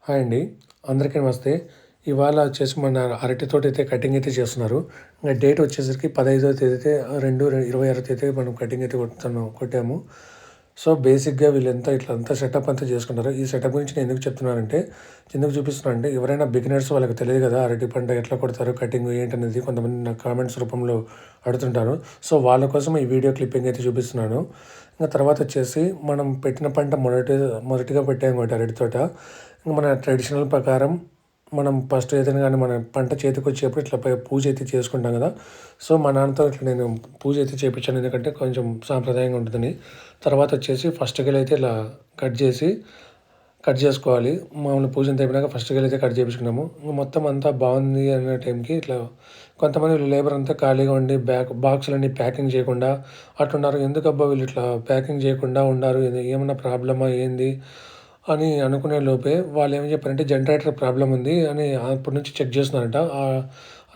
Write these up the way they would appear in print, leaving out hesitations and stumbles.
Hi అండి. అందరికీ నమస్తే. ఇవాళ వచ్చేసి మన అరటి తోటైతే కటింగ్ అయితే చేస్తున్నారు. ఇంక డేట్ వచ్చేసరికి 15వ తేదీ అయితే 26వ తేదీ మనం కటింగ్ అయితే కొట్టాము. సో, బేసిక్‌గా వీళ్ళంతా ఇట్లంతా సెటప్ అంతా చేసుకున్నారు. ఈ సెటప్ గురించి నేను ఎందుకు చెప్తున్నానంటే, ఎందుకు చూపిస్తున్నానంటే ఎవరైనా బిగినర్స్ వాళ్ళకి తెలియదు కదా! అరటి పంట ఎట్లా కొడతారు, కటింగ్ ఏంటనేది కొంతమంది నాకు కామెంట్స్ రూపంలో అడుగుతుంటారు. సో, వాళ్ళ కోసం ఈ వీడియో క్లిప్పింగ్ అయితే చూపిస్తున్నాను. ఇంక తర్వాత వచ్చేసి మనం పెట్టిన పంట మొదటిగా పెట్టాము కాబట్టి అరటి తోట. మన ట్రెడిషనల్ ప్రకారం మనం ఫస్ట్ ఏదైనా కానీ మన పంట చేతికొచ్చేప్పుడు ఇట్లా పూజ అయితే చేసుకుంటాం కదా! సో, మా నాన్నతో ఇట్లా నేను పూజ అయితే చేపించాను. ఎందుకంటే కొంచెం సాంప్రదాయంగా ఉంటుందని. తర్వాత వచ్చేసి ఫస్ట్ గెలైతే ఇలా కట్ చేసుకోవాలి. మామూలు పూజ అంతా అయిపోయినాక ఫస్ట్ గెలైతే కట్ చేపించుకున్నాము. మొత్తం అంతా బాగుంది అనే టైంకి ఇట్లా కొంతమంది లేబర్ అంతా ఖాళీగా ఉండి బాక్సులన్నీ ప్యాకింగ్ చేయకుండా అట్లున్నారు. ఎందుకబ్బా వీళ్ళు ఇట్లా ప్యాకింగ్ చేయకుండా ఉన్నారు, ఏమన్నా ప్రాబ్లమా ఏంది అని అనుకునే లోపే వాళ్ళు ఏం చెప్పారంటే జనరేటర్ ప్రాబ్లమ్ ఉంది అని అప్పటి నుంచి చెక్ చేస్తున్నారంట.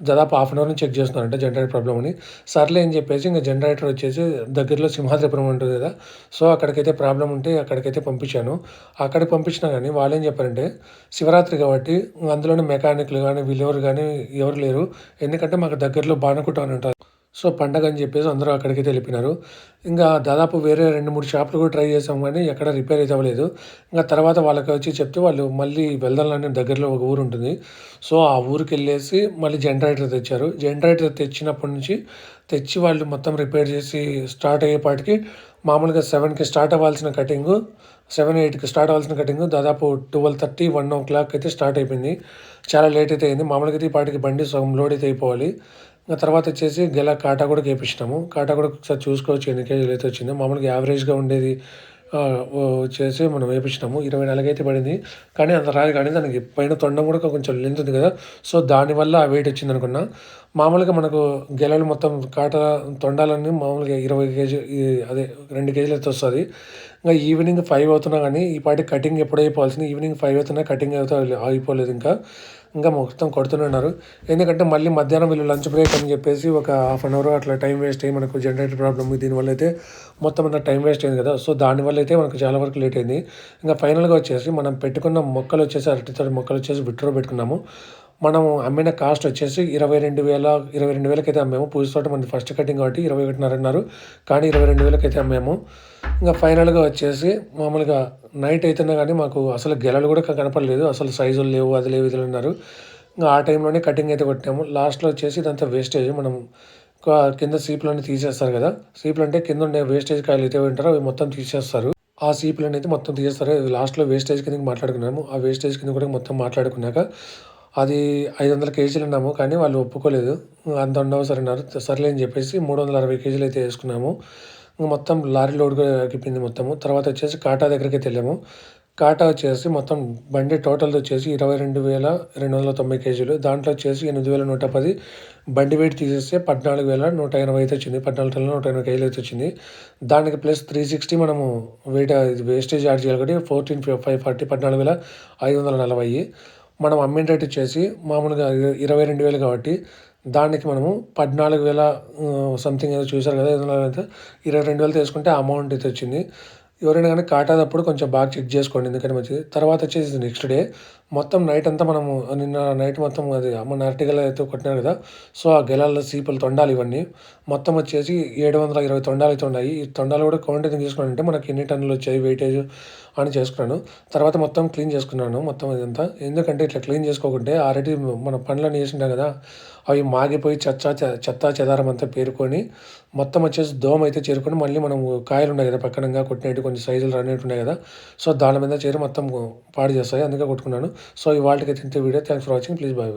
దాదాపు హాఫ్ అన్ అవర్ నుంచి చెక్ చేస్తున్నారంట జనరేటర్ ప్రాబ్లమ్ అని. సర్లే అని చెప్పేసి ఇంక జనరేటర్ వచ్చేసి దగ్గరలో సింహాద్రిపురం ఉంటుంది కదా! సో, అక్కడికైతే ప్రాబ్లమ్ ఉంటే అక్కడికైతే పంపించాను. అక్కడికి పంపించినా కానీ వాళ్ళేం చెప్పారంటే శివరాత్రి కాబట్టి అందులోనే మెకానిక్‌లు కానీ వీళ్ళెవరు కానీ ఎవరు లేరు. ఎందుకంటే మాకు దగ్గరలో బాణకుట్ట అని ఉంటది. సో, పండగని చెప్పేసి అందరూ అక్కడికైతే వెళ్ళిపోయినారు. ఇంగా దాదాపు వేరే 2, 3 షాపులు కూడా ట్రై చేసాం కానీ ఎక్కడ రిపేర్ అయితే అవ్వలేదు. ఇంక తర్వాత వాళ్ళకి వచ్చి చెప్తే వాళ్ళు మళ్ళీ వెళ్దాంలే దగ్గరలో ఒక ఊరు ఉంటుంది. సో, ఆ ఊరికెళ్ళేసి మళ్ళీ జనరేటర్ తెచ్చారు. జనరేటర్ తెచ్చినప్పటి నుంచి తెచ్చి వాళ్ళు మొత్తం రిపేర్ చేసి స్టార్ట్ అయ్యేపాటికి మామూలుగా 7కి స్టార్ట్ అవ్వాల్సిన కటింగు 7, 8కి స్టార్ట్ అవ్వాల్సిన కటింగు దాదాపు 12:30, 1 అయితే స్టార్ట్ అయిపోయింది. చాలా లేట్ అయితే అయింది. మామూలుగా అయితే ఈ పాటికి బండి సగం లోడ్ అయితే అయిపోవాలి. ఇంక తర్వాత వచ్చేసి కాటా కూడా ఏపించినాము. కాటా కూడా ఒకసారి చూసుకోవచ్చు ఎన్ని కేజీలు అయితే వచ్చిందో. మామూలుగా యావరేజ్‌గా ఉండేది వచ్చేసి మనం వేపించినాము. 24 అయితే పడింది. కానీ అంత రాదు కానీ దానికి పైన తొండం కూడా కొంచెం లెంత్ ఉంది కదా! సో, దానివల్ల ఆ వెయిట్ వచ్చిందనుకున్నా. మామూలుగా మనకు గెలలు మొత్తం తొండాలన్నీ మామూలుగా 20 కేజీ అదే 2 కేజీలు అయితే వస్తది. ఇంక ఈవినింగ్ 5 అవుతున్నా కానీ ఈ పాటికి కటింగ్ ఎప్పుడో అయిపోవాల్సింది. ఈవినింగ్ 5 అవుతున్నా కటింగ్ అయితే అయిపోలేదు ఇంకా. ఇంకా మొత్తం కొడుతూనే ఉన్నారు. ఎందుకంటే మళ్ళీ మధ్యాహ్నం వీళ్ళు లంచ్ బ్రేక్ అని చెప్పేసి ఒక హాఫ్ అన్ అవర్ అట్లా టైం వేస్ట్ అయ్యి మనకు జనరేటర్ ప్రాబ్లమ్ దీనివల్ల అయితే మొత్తం అంతా టైం వేస్ట్ అయింది కదా! సో, దానివల్ల అయితే మనకు చాలా వరకు లేట్ అయింది. ఇంకా ఫైనల్‌గా వచ్చేసి మనం పెట్టుకున్న మొక్కలు వచ్చేసి అరటి తోట మొక్కలు వచ్చేసి విత్డ్రా పెట్టుకున్నాము. మనం అమ్మిన కాస్ట్ వచ్చేసి 22,000 అయితే అమ్మాము. పూజ తోట మనది ఫస్ట్ కటింగ్ కాబట్టి 21.5 అన్నారు. కానీ 22,000 అయితే అమ్మాము. ఇంక ఫైనల్‌గా వచ్చేసి మామూలుగా నైట్ అయితున్నా కానీ మాకు అసలు గెలలు కూడా కనపడలేదు. అసలు సైజులు లేవు, అది లేవు, ఇది లేవు అన్నారు. ఇంక ఆ టైంలోనే కటింగ్ అయితే కొట్టాము. లాస్ట్‌లో వచ్చేసి ఇదంతా వేస్టేజ్ మనం కింద సీపులన్నీ తీసేస్తారు కదా! సీపులు అంటే కింద ఉండే వేస్టేజ్ కాయలు అయితే ఉంటారో అవి మొత్తం తీసేస్తారు. ఆ సీపులనైతే మొత్తం తీసేస్తారు. లాస్ట్‌లో వేస్టేజ్ కిందకి మాట్లాడుకున్నాము. ఆ వేస్టేజ్ కింద కూడా మొత్తం మాట్లాడుకున్నాక అది 500 కేజీలు అన్నాము. కానీ వాళ్ళు ఒప్పుకోలేదు. అంత ఉండవసరన్నారు. సర్లే అని చెప్పేసి 360 కేజీలు అయితే వేసుకున్నాము. మొత్తం లారీ లోడ్‌గా ఎక్కిపోయింది మొత్తము. తర్వాత వచ్చేసి కాటా దగ్గరికైతే వెళ్ళాము. కాటా వచ్చేసి మొత్తం బండి టోటల్‌ది వచ్చేసి 22,290 కేజీలు. దాంట్లో వచ్చేసి 8,110 బండి వెయిట్ తీసేస్తే 14,180 అయితే వచ్చింది. 14 టన్నుల 180 కేజీలు అయితే వచ్చింది. దానికి ప్లస్ 360 మనము ఇది వేస్టేజ్ యాడ్ చేయాలి కాబట్టి 540 14,540. మనం అమ్మిన రేట్ వచ్చేసి మామూలుగా 22,000 కాబట్టి దానికి మనము 14,000 సంథింగ్ ఏదో చూసారు కదా! 22,000 తీసుకుంటే ఆ అమౌంట్ అయితే వచ్చింది. ఎవరైనా కానీ కాటాదప్పుడు కొంచెం బాగా చెక్ చేసుకోండి. ఎందుకంటే మంచిది. తర్వాత వచ్చేసి నెక్స్ట్ డే మొత్తం నైట్ అంతా మనము నిన్న నైట్ మొత్తం అది మన అరటిగెల అయితే కొట్టినారు కదా! సో, ఆ గెలల్లో సీపులు తొండాలు ఇవన్నీ మొత్తం వచ్చేసి 720 తొండాలు అయితే ఉన్నాయి. ఈ తొండాలు కూడా కౌంట్ ఎందుకు తీసుకున్నానంటే మనకి ఎన్ని టన్నులు వచ్చాయి వెయిటేజ్ అని చేసుకున్నాను. తర్వాత మొత్తం క్లీన్ చేసుకున్నాను మొత్తం ఇదంతా. ఎందుకంటే ఇట్లా క్లీన్ చేసుకోకుంటే ఆల్రెడీ మన పనులన్నీ చేసింటాం కదా! అవి మాగిపోయి చెత్తా చెదారం అంతా పేరుకొని మొత్తం వచ్చేసి దోమ అయితే చేరుకొని మళ్ళీ మనం కాయలు ఉన్నాయి కదా! పక్కనంగా కొట్టినట్టు కొన్ని సైజులు రన్నేటివి ఉన్నాయి కదా! సో, దాని మీద చేరి మొత్తం పాడు చేస్తాయి. అందుకే కొట్టుకున్నాను. సో, ఇవాల్టికైతే ఇంతే video. Thanks for watching. Please by.